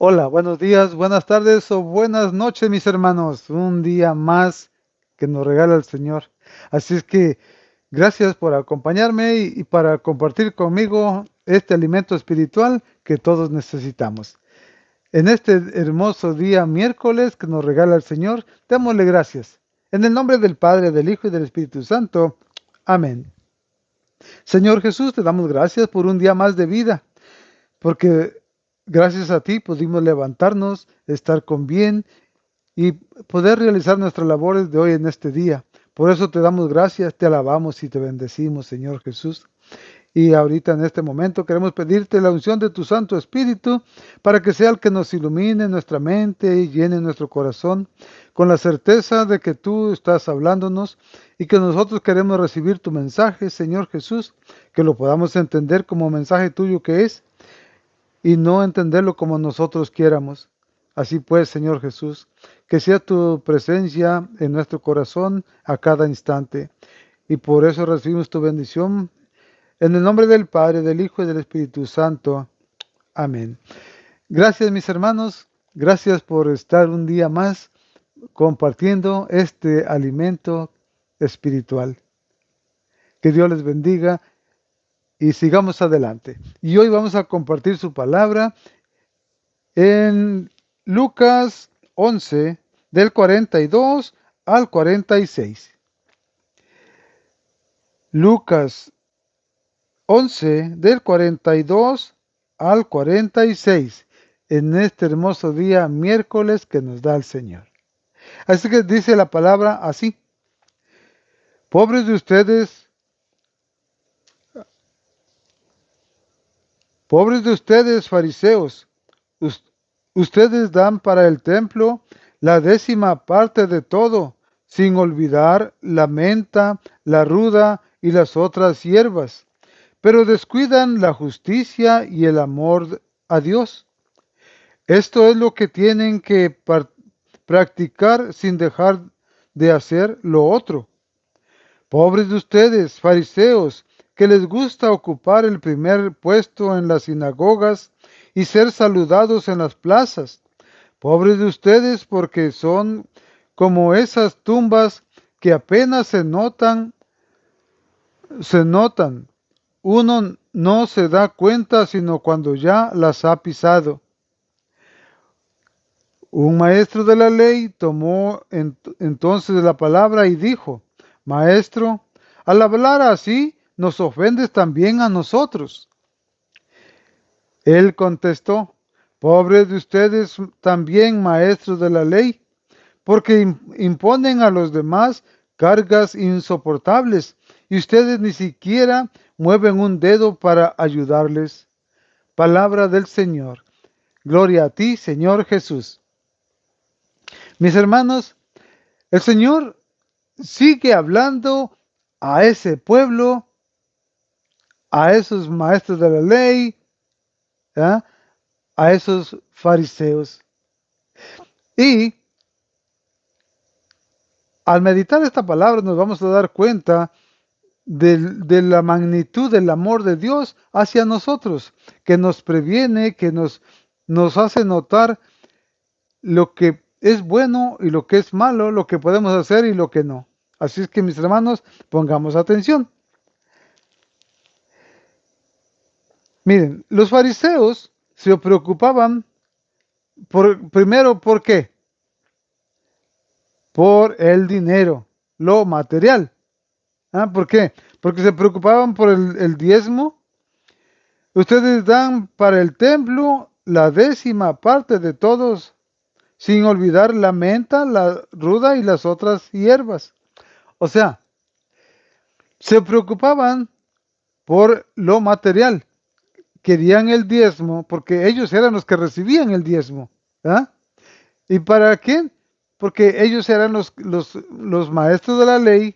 Hola, buenos días, buenas tardes o buenas noches, mis hermanos. Un día más que nos regala el Señor. Así es que gracias por acompañarme y para compartir conmigo este alimento espiritual que todos necesitamos. En este hermoso día miércoles que nos regala el Señor, démosle gracias. En el nombre del Padre, del Hijo y del Espíritu Santo. Amén. Señor Jesús, te damos gracias por un día más de vida, porque gracias a ti pudimos levantarnos, estar con bien y poder realizar nuestras labores de hoy en este día. Por eso te damos gracias, te alabamos y te bendecimos, Señor Jesús. Y ahorita en este momento queremos pedirte la unción de tu Santo Espíritu para que sea el que nos ilumine nuestra mente y llene nuestro corazón con la certeza de que tú estás hablándonos y que nosotros queremos recibir tu mensaje, Señor Jesús, que lo podamos entender como mensaje tuyo que es y no entenderlo como nosotros quieramos. Así pues, Señor Jesús, que sea tu presencia en nuestro corazón a cada instante. Y por eso recibimos tu bendición en el nombre del Padre, del Hijo y del Espíritu Santo. Amén. Gracias, mis hermanos. Gracias por estar un día más compartiendo este alimento espiritual. Que Dios les bendiga y sigamos adelante. Y hoy vamos a compartir su palabra en Lucas 11, del 42 al 46. Lucas 11, del 42 al 46, en este hermoso día miércoles que nos da el Señor. Así que dice la palabra así: pobres de ustedes, pobres de ustedes, fariseos, us- ustedes dan para el templo la 10ª parte de todo, sin olvidar la menta, la ruda y las otras hierbas, pero descuidan la justicia y el amor a Dios. Esto es lo que tienen que practicar sin dejar de hacer lo otro. Pobres de ustedes, fariseos, que les gusta ocupar el primer puesto en las sinagogas y ser saludados en las plazas. Pobres de ustedes porque son como esas tumbas que apenas se notan. Uno no se da cuenta sino cuando ya las ha pisado. Un maestro de la ley tomó entonces la palabra y dijo: Maestro, al hablar así, nos ofendes también a nosotros. Él contestó: Pobres de ustedes también, maestros de la ley, porque imponen a los demás cargas insoportables, y ustedes ni siquiera mueven un dedo para ayudarles. Palabra del Señor. Gloria a ti, Señor Jesús. Mis hermanos, el Señor sigue hablando a ese pueblo, a esos maestros de la ley, ¿eh? A esos fariseos. Y al meditar esta palabra nos vamos a dar cuenta de la magnitud del amor de Dios hacia nosotros, que nos previene, que nos hace notar lo que es bueno y lo que es malo, lo que podemos hacer y lo que no. Así es que, mis hermanos, pongamos atención. Miren, los fariseos se preocupaban primero, ¿por qué? Por el dinero, lo material. ¿Por qué? Porque se preocupaban por el diezmo. Ustedes dan para el templo la 10ª parte de todos, sin olvidar la menta, la ruda y las otras hierbas. O sea, se preocupaban por lo material. Querían el diezmo porque ellos eran los que recibían el diezmo. ¿Ah? ¿Y para qué? Porque ellos eran los maestros de la ley,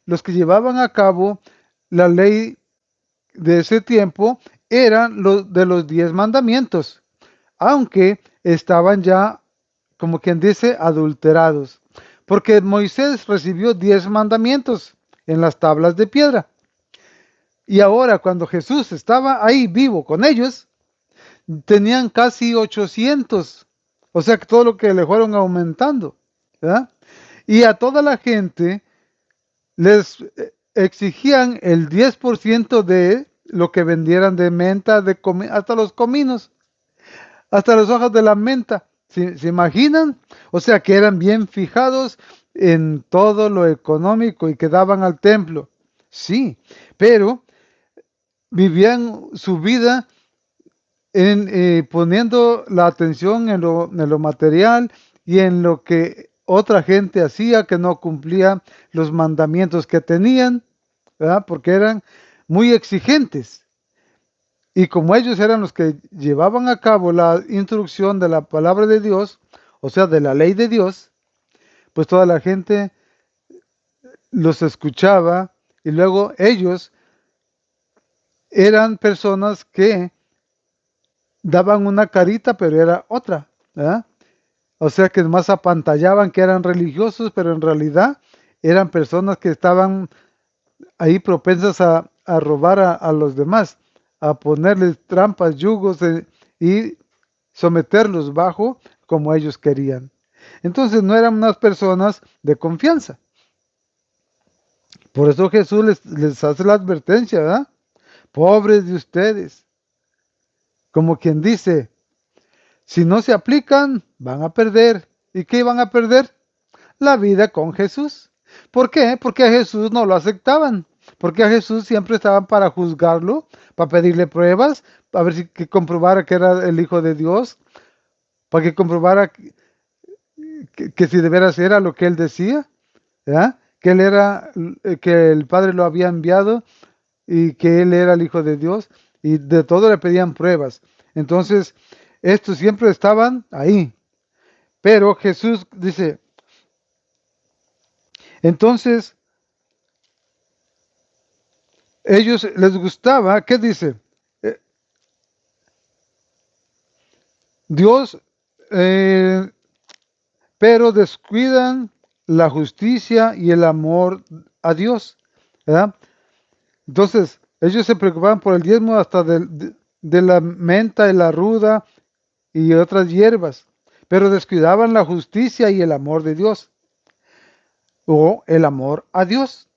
los que llevaban a cabo la ley de ese tiempo, eran los de los 10 mandamientos, aunque estaban ya, como quien dice, adulterados, porque Moisés recibió 10 mandamientos en las tablas de piedra. Y ahora, cuando Jesús estaba ahí vivo con ellos, tenían casi 800. O sea que todo lo que le fueron aumentando, ¿verdad? Y a toda la gente les exigían el 10% de lo que vendieran de menta, hasta los cominos, hasta las hojas de la menta. ¿Se imaginan? O sea que eran bien fijados en todo lo económico y que daban al templo. Sí, pero vivían su vida poniendo la atención en lo material y en lo que otra gente hacía que no cumplía los mandamientos que tenían, ¿verdad? Porque eran muy exigentes. Y como ellos eran los que llevaban a cabo la instrucción de la palabra de Dios, o sea, de la ley de Dios, pues toda la gente los escuchaba y luego ellos eran personas que daban una carita, pero era otra, ¿verdad? O sea que más apantallaban que eran religiosos, pero en realidad eran personas que estaban ahí propensas a robar a los demás, a ponerles trampas, yugos y someterlos bajo como ellos querían. Entonces no eran unas personas de confianza. Por eso Jesús les hace la advertencia, ¿verdad? Pobres de ustedes. Como quien dice, si no se aplican, van a perder. ¿Y qué van a perder? La vida con Jesús. ¿Por qué? Porque a Jesús no lo aceptaban. Porque a Jesús siempre estaban para juzgarlo, para pedirle pruebas, para ver si que comprobara que era el Hijo de Dios, para que comprobara que si de veras era lo que él decía, ¿verdad? Que él era, que el Padre lo había enviado y que él era el Hijo de Dios, y de todo le pedían pruebas. Entonces, estos siempre estaban ahí. Pero Jesús dice, entonces, ellos les gustaba, ¿qué dice? Eh, Dios, eh, pero descuidan la justicia y el amor a Dios, ¿verdad? Entonces, ellos se preocupaban por el diezmo hasta de la menta y la ruda y otras hierbas, pero descuidaban la justicia y el amor de Dios, o el amor a Dios.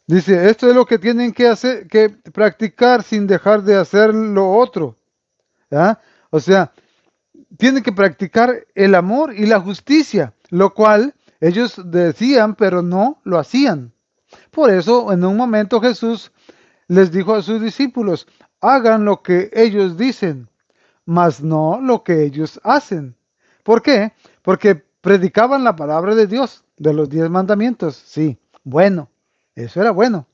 Dice, esto es lo que tienen que hacer, que practicar sin dejar de hacer lo otro. ¿Ya? O sea, tienen que practicar el amor y la justicia, lo cual ellos decían, pero no lo hacían. Por eso, en un momento Jesús les dijo a sus discípulos, hagan lo que ellos dicen, mas no lo que ellos hacen. ¿Por qué? Porque predicaban la palabra de Dios, de los 10 mandamientos. Sí, bueno, eso era bueno.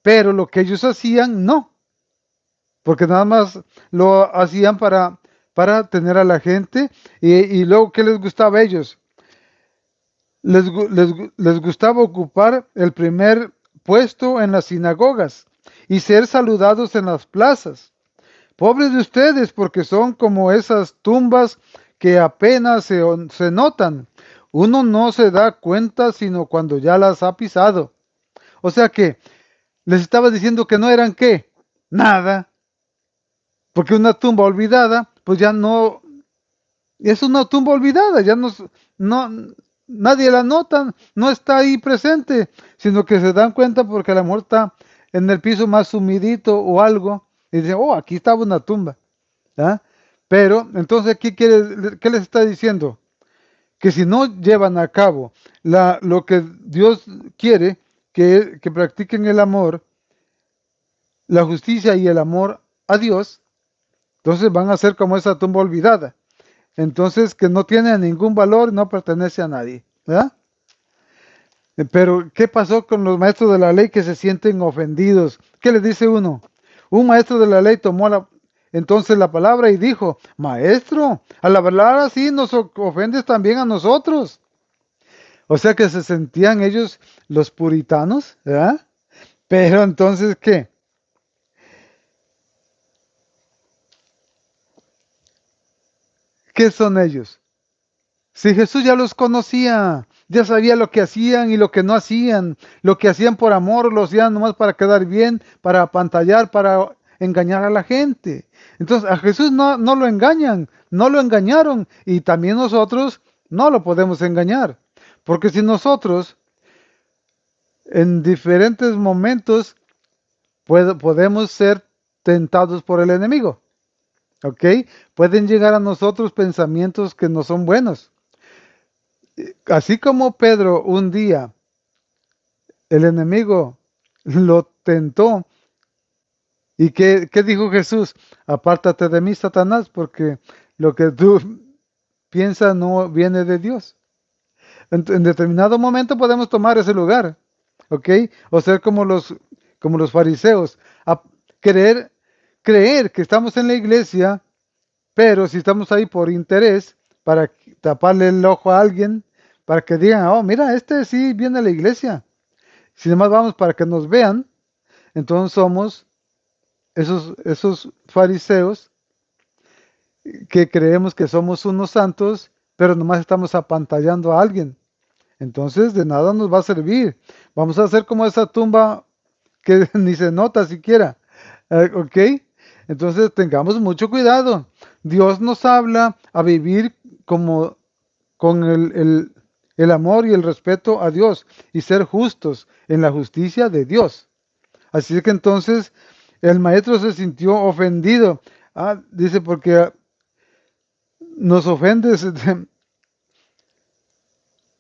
Pero lo que ellos hacían, no. Porque nada más lo hacían para tener a la gente. Y luego, ¿qué les gustaba a ellos? Les gustaba ocupar el primer puesto en las sinagogas y ser saludados en las plazas. Pobres de ustedes, porque son como esas tumbas que apenas se notan. Uno no se da cuenta sino cuando ya las ha pisado. O sea que les estaba diciendo que no eran qué, nada. Porque una tumba olvidada, pues ya no, es una tumba olvidada, ya no, nadie la nota, no está ahí presente, sino que se dan cuenta porque a lo mejor está en el piso más sumidito o algo, y dicen, oh, aquí estaba una tumba. ¿Ah? Pero, entonces, ¿qué les está diciendo? Que si no llevan a cabo lo que Dios quiere, que practiquen el amor, la justicia y el amor a Dios, entonces van a ser como esa tumba olvidada. Entonces, que no tiene ningún valor, no pertenece a nadie. ¿Verdad? Pero, ¿qué pasó con los maestros de la ley que se sienten ofendidos? ¿Qué les dice uno? Un maestro de la ley tomó entonces la palabra y dijo, maestro, al hablar así nos ofendes también a nosotros. O sea que se sentían ellos los puritanos, ¿verdad? Pero entonces, ¿qué? ¿Qué son ellos? Si Jesús ya los conocía, ya sabía lo que hacían y lo que no hacían, lo que hacían por amor, lo hacían nomás para quedar bien, para apantallar, para engañar a la gente. Entonces a Jesús no lo engañan, no lo engañaron y también nosotros no lo podemos engañar. Porque si nosotros en diferentes momentos podemos ser tentados por el enemigo, ¿ok? Pueden llegar a nosotros pensamientos que no son buenos. Así como Pedro un día, el enemigo lo tentó. ¿Y qué dijo Jesús? Apártate de mí, Satanás, porque lo que tú piensas no viene de Dios. En determinado momento podemos tomar ese lugar, ¿ok? O ser como los fariseos, a creer que estamos en la iglesia, pero si estamos ahí por interés, para taparle el ojo a alguien, para que digan, oh, mira, este sí viene a la iglesia. Si además vamos para que nos vean, entonces somos esos fariseos que creemos que somos unos santos, pero nomás estamos apantallando a alguien. Entonces de nada nos va a servir. Vamos a hacer como esa tumba que ni se nota siquiera. ¿Ok? Entonces tengamos mucho cuidado. Dios nos habla a vivir como con el amor y el respeto a Dios y ser justos en la justicia de Dios. Así que entonces el maestro se sintió ofendido. Dice, porque nos ofendes.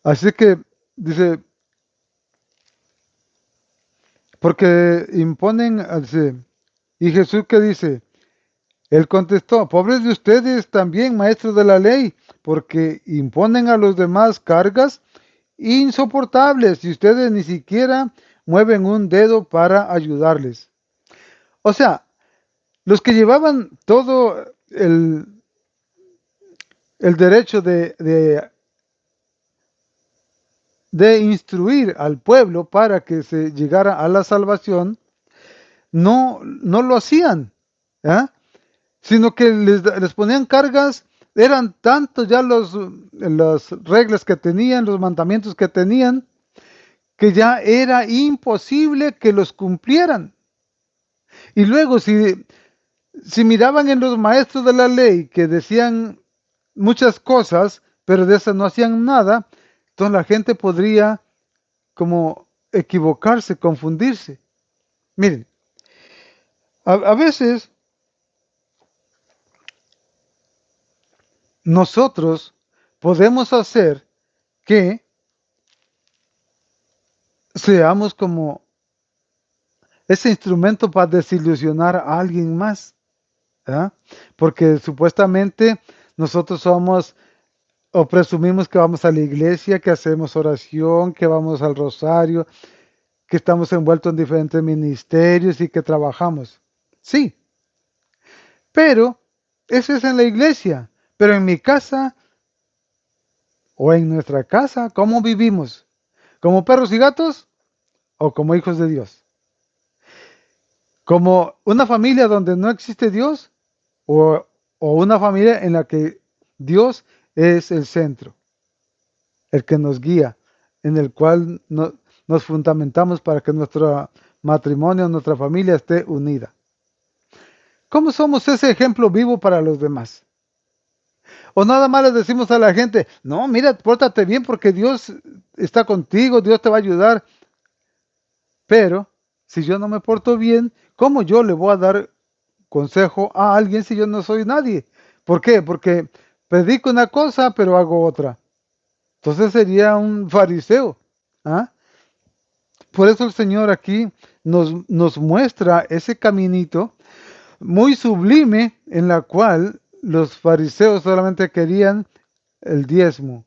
Así que dice, porque imponen, dice, y Jesús que dice, él contestó, pobres de ustedes también, maestros de la ley, porque imponen a los demás cargas insoportables y ustedes ni siquiera mueven un dedo para ayudarles. O sea, los que llevaban todo el derecho de instruir al pueblo para que se llegara a la salvación, no lo hacían, ¿ah? Sino que les ponían cargas, eran tantos ya las reglas que tenían, los mandamientos que tenían, que ya era imposible que los cumplieran. Y luego, si miraban en los maestros de la ley que decían muchas cosas, pero de esas no hacían nada, entonces la gente podría como equivocarse, confundirse. Miren, a veces nosotros podemos hacer que seamos como ese instrumento para desilusionar a alguien más, ¿ah? Porque supuestamente nosotros somos o presumimos que vamos a la iglesia, que hacemos oración, que vamos al rosario, que estamos envueltos en diferentes ministerios y que trabajamos. Sí, pero eso es en la iglesia. Pero en mi casa o en nuestra casa, ¿cómo vivimos? ¿Como perros y gatos o como hijos de Dios? ¿Como una familia donde no existe Dios o una familia en la que Dios es el centro, el que nos guía, en el cual nos fundamentamos para que nuestro matrimonio, nuestra familia esté unida? ¿Cómo somos ese ejemplo vivo para los demás? O nada más le decimos a la gente, no, mira, pórtate bien porque Dios está contigo, Dios te va a ayudar. Pero si yo no me porto bien, ¿cómo yo le voy a dar consejo a alguien si yo no soy nadie? ¿Por qué? Porque predico una cosa, pero hago otra. Entonces sería un fariseo. ¿Ah? Por eso el Señor aquí nos muestra ese caminito muy sublime en la cual los fariseos solamente querían el diezmo.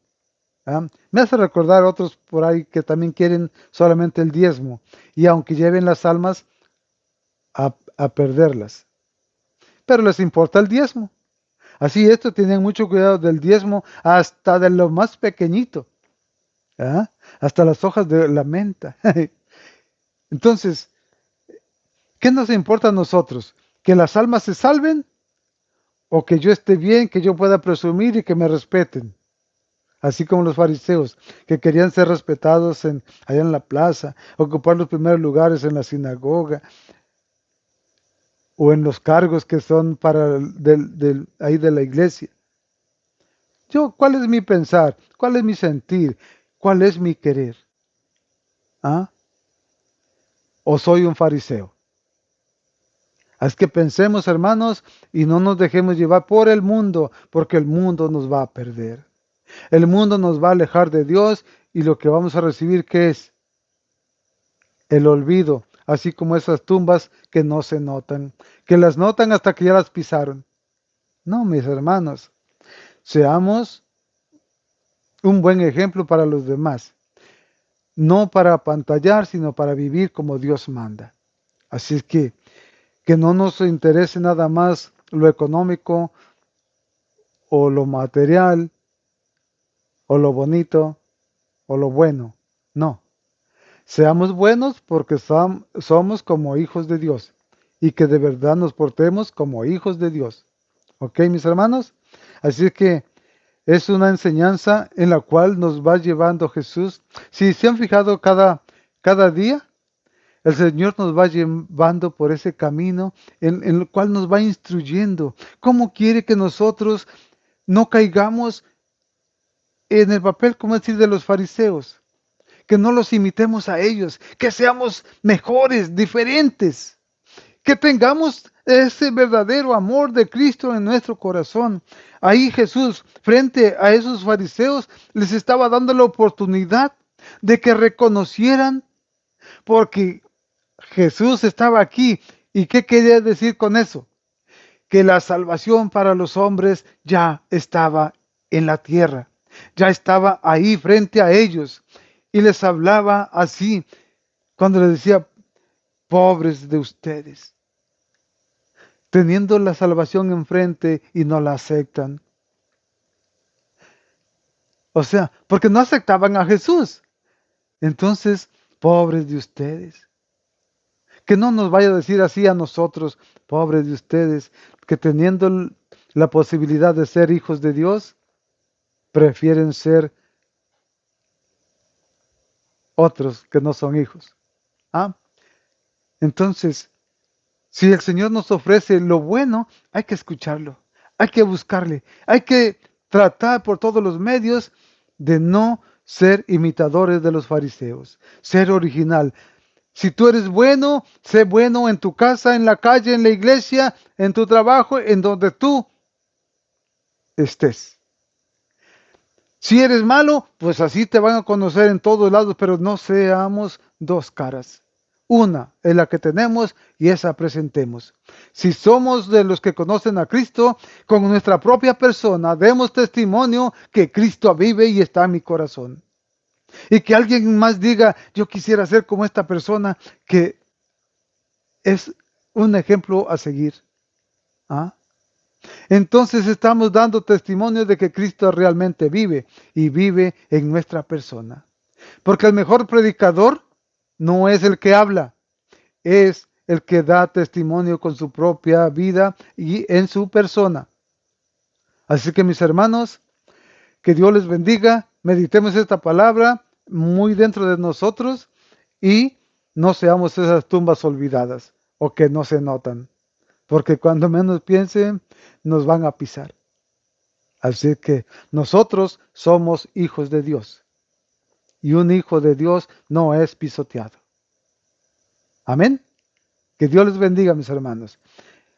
¿Ah? Me hace recordar otros por ahí que también quieren solamente el diezmo y aunque lleven las almas a perderlas, pero les importa el diezmo. Así esto tienen mucho cuidado del diezmo hasta de lo más pequeñito, ¿ah? Hasta las hojas de la menta. Entonces, ¿qué nos importa a nosotros? ¿Que las almas se salven o que yo esté bien, que yo pueda presumir y que me respeten? Así como los fariseos, que querían ser respetados allá en la plaza, ocupar los primeros lugares en la sinagoga. o en los cargos que son para ahí de la iglesia. ¿Cuál es mi pensar? ¿Cuál es mi sentir? ¿Cuál es mi querer? ¿Ah? ¿O soy un fariseo? Así que pensemos, hermanos, y no nos dejemos llevar por el mundo, porque el mundo nos va a perder. El mundo nos va a alejar de Dios y lo que vamos a recibir, ¿qué es? El olvido, así como esas tumbas que no se notan, que las notan hasta que ya las pisaron. No, mis hermanos, seamos un buen ejemplo para los demás, no para apantallar, sino para vivir como Dios manda. Así es que no nos interese nada más lo económico o lo material o lo bonito o lo bueno. No, seamos buenos porque somos como hijos de Dios y que de verdad nos portemos como hijos de Dios. ¿Ok, mis hermanos? Así que es una enseñanza en la cual nos va llevando Jesús. Si se han fijado cada día, el Señor nos va llevando por ese camino en el cual nos va instruyendo. ¿Cómo quiere que nosotros no caigamos en el papel, como decir, de los fariseos? Que no los imitemos a ellos, que seamos mejores, diferentes, que tengamos ese verdadero amor de Cristo en nuestro corazón. Ahí Jesús, frente a esos fariseos, les estaba dando la oportunidad de que reconocieran, porque Jesús estaba aquí. ¿Y qué quería decir con eso? Que la salvación para los hombres ya estaba en la tierra, ya estaba ahí frente a ellos. Y les hablaba así, cuando les decía, pobres de ustedes, teniendo la salvación enfrente y no la aceptan. O sea, porque no aceptaban a Jesús. Entonces, pobres de ustedes. Que no nos vaya a decir así a nosotros, pobres de ustedes, que teniendo la posibilidad de ser hijos de Dios, prefieren ser otros que no son hijos. ¿Ah? Entonces, si el Señor nos ofrece lo bueno, hay que escucharlo, hay que buscarle, hay que tratar por todos los medios de no ser imitadores de los fariseos, ser original. Si tú eres bueno, sé bueno en tu casa, en la calle, en la iglesia, en tu trabajo, en donde tú estés. Si eres malo, pues así te van a conocer en todos lados, pero no seamos dos caras. Una es la que tenemos y esa presentemos. Si somos de los que conocen a Cristo, con nuestra propia persona demos testimonio que Cristo vive y está en mi corazón. Y que alguien más diga, yo quisiera ser como esta persona que es un ejemplo a seguir. ¿Ah? Entonces estamos dando testimonio de que Cristo realmente vive y vive en nuestra persona. Porque el mejor predicador no es el que habla, es el que da testimonio con su propia vida y en su persona. Así que mis hermanos, que Dios les bendiga, meditemos esta palabra muy dentro de nosotros y no seamos esas tumbas olvidadas o que no se notan, porque cuando menos piensen nos van a pisar. Así que nosotros somos hijos de Dios y un hijo de Dios no es pisoteado. Amén. Que Dios les bendiga, mis hermanos.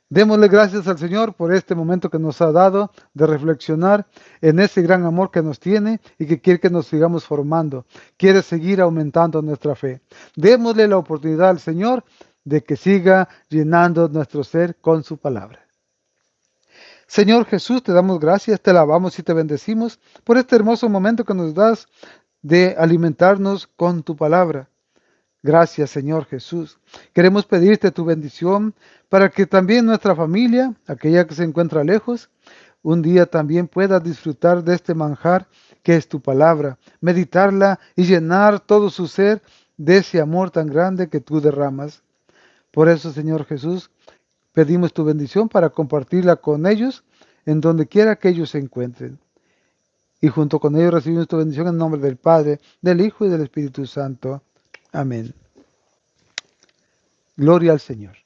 Démosle gracias al Señor por este momento que nos ha dado de reflexionar en ese gran amor que nos tiene y que quiere que nos sigamos formando. Quiere seguir aumentando nuestra fe. Démosle la oportunidad al Señor de que siga llenando nuestro ser con su palabra. Señor Jesús, te damos gracias, te alabamos y te bendecimos por este hermoso momento que nos das de alimentarnos con tu palabra. Gracias, Señor Jesús. Queremos pedirte tu bendición para que también nuestra familia, aquella que se encuentra lejos, un día también pueda disfrutar de este manjar que es tu palabra, meditarla y llenar todo su ser de ese amor tan grande que tú derramas. Por eso, Señor Jesús, pedimos tu bendición para compartirla con ellos en donde quiera que ellos se encuentren. Y junto con ellos recibimos tu bendición en nombre del Padre, del Hijo y del Espíritu Santo. Amén. Gloria al Señor.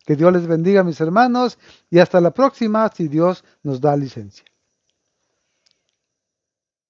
Que Dios les bendiga, mis hermanos, y hasta la próxima, si Dios nos da licencia.